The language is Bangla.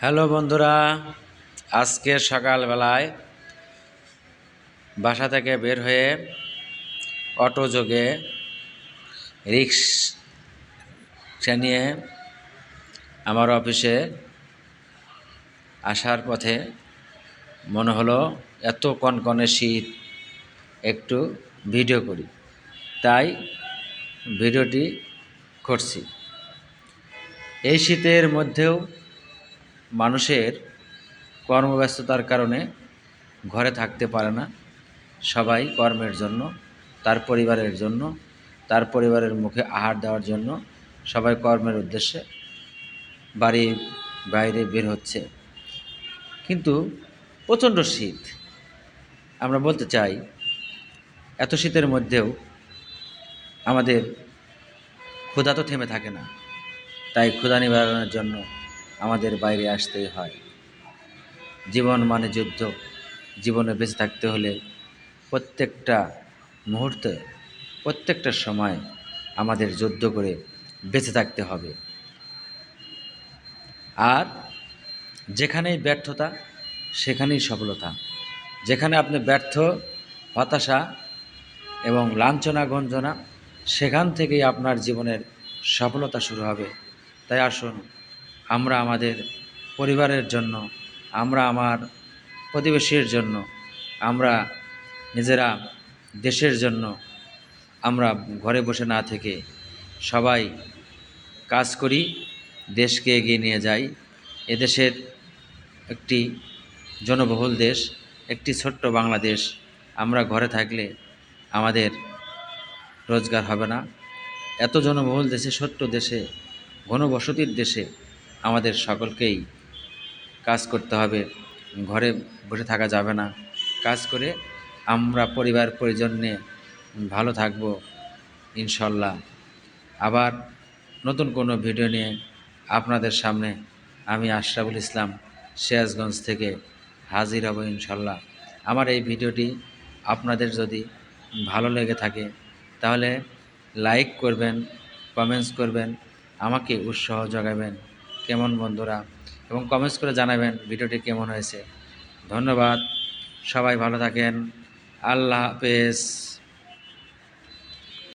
হ্যালো বন্ধুরা, আজকে সকালবেলায় বাসা থেকে বের হয়ে অটো যোগে রিক্সা নিয়ে আমার অফিসে আসার পথে মনে হলো এত কনকনে শীত, একটু ভিডিও করি। তাই ভিডিওটি করছি। এই শীতের মধ্যেও মানুষের কর্মব্যস্ততার কারণে ঘরে থাকতে পারে না। সবাই কর্মের জন্য, তার পরিবারের জন্য, তার পরিবারের মুখে আহার দেওয়ার জন্য সবাই কর্মের উদ্দেশ্যে বাড়ির বাইরে বের হচ্ছে। কিন্তু প্রচণ্ড শীত। আমরা বলতে চাই, এত শীতের মধ্যেও আমাদের ক্ষুধা তো থেমে থাকে না। তাই ক্ষুধা নিবারণের জন্য আমাদের বাইরে আসতেই হয়। জীবন মানে যুদ্ধ। জীবনে বেঁচে থাকতে হলে প্রত্যেকটা মুহূর্তে, প্রত্যেকটা সময় আমাদের যুদ্ধ করে বেঁচে থাকতে হবে। আর যেখানেই ব্যর্থতা, সেখানেই সফলতা। যেখানে আপনি ব্যর্থ, হতাশা এবং লাঞ্ছনা গঞ্জনা, সেখান থেকেই আপনার জীবনের সফলতা শুরু হবে। তাই আসুন, আমরা আমাদের পরিবারের জন্য, আমরা আমার প্রতিবেশীর জন্য, আমরা নিজেরা দেশের জন্য আমরা ঘরে বসে না থেকে সবাই কাজ করি, দেশকে এগিয়ে নিয়ে যাই। এদেশের একটি জনবহুল দেশ, একটি ছোট্ট বাংলাদেশ। আমরা ঘরে থাকলে আমাদের রোজগার হবে না। এত জনবহুল দেশে, ছোট্ট দেশে, ঘনবসতির দেশে আমাদের সকলকেই কাজ করতে হবে। ঘরে বসে থাকা যাবে না। কাজ করে আমরা পরিবার পরিজন নিয়ে ভালো থাকব ইনশাল্লাহ। আবার নতুন কোনো ভিডিও নিয়ে আপনাদের সামনে আমি আশরাফুল ইসলাম সিরাজগঞ্জ থেকে হাজির হব ইনশাল্লাহ। আমার এই ভিডিওটি আপনাদের যদি ভালো লেগে থাকে তাহলে লাইক করবেন, কমেন্টস করবেন, আমাকে উৎসাহ জাগাবেন কেমন বন্ধুরা, এবং কমেন্টস করে জানাবেন ভিডিওটি কেমন হয়েছে। ধন্যবাদ। সবাই ভালো থাকেন। আল্লাহ হাফেজ।